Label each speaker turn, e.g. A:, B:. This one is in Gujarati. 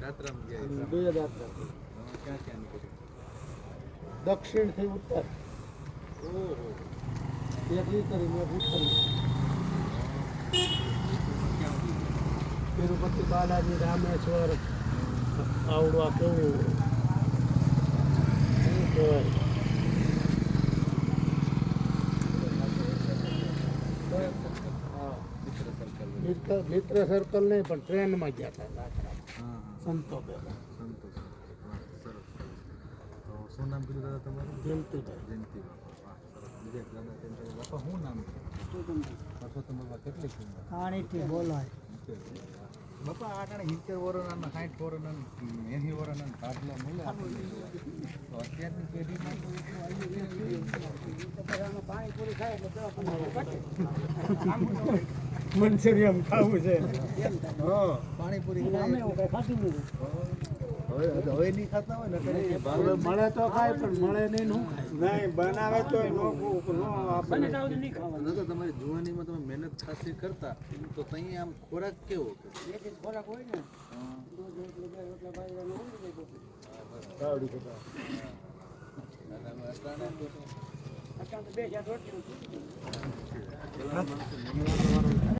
A: જાત્રામાં ગયા
B: બે યાત્રા
A: ક્યાં ક્યાં નીકળી
B: દક્ષિણથી ઉત્તર
A: ઓહો
B: એક કરીને એક ઉત્તરી તિરુપતિ બાલાજી રામેશ્વર આવડું આ કેવું શું કહેવાય મિત્ર સર્કલ નહીં પણ ટ્રેનમાં ગયા હતા યાત્રા સંતો ભેગા
A: સરસ તો શું નામ કીધું દાદા તમારું
B: જયંતિભાઈ
A: જયંતિ બાપા સરસ બીજા દાદા તેમ બાપા શું નામ છે પરસોત્તમ બાપા કેટલી કિંમત
B: પાણીથી બોલાય
A: બાપા આ ટાણે 70 વર્ષના 60 વર્ષના 80 વર્ષના ભાગલા મળે આપણને જોવા. તો અત્યારની પેઢીમાં તો એટલું
B: પાણી પૂરી થાય મંચુરિયમ ખાવું છે
A: પાણીપુરી હવે નહીં ખાતા હોય ને
B: મળે તો ખાય પણ મળે નહીં નું નહીં બનાવે તો
A: તમારી જુવાનીમાં તમે મહેનત ખાસી કરતા તો ત્યાં આમ ખોરાક કેવો
B: ખોરાક હોય ને બે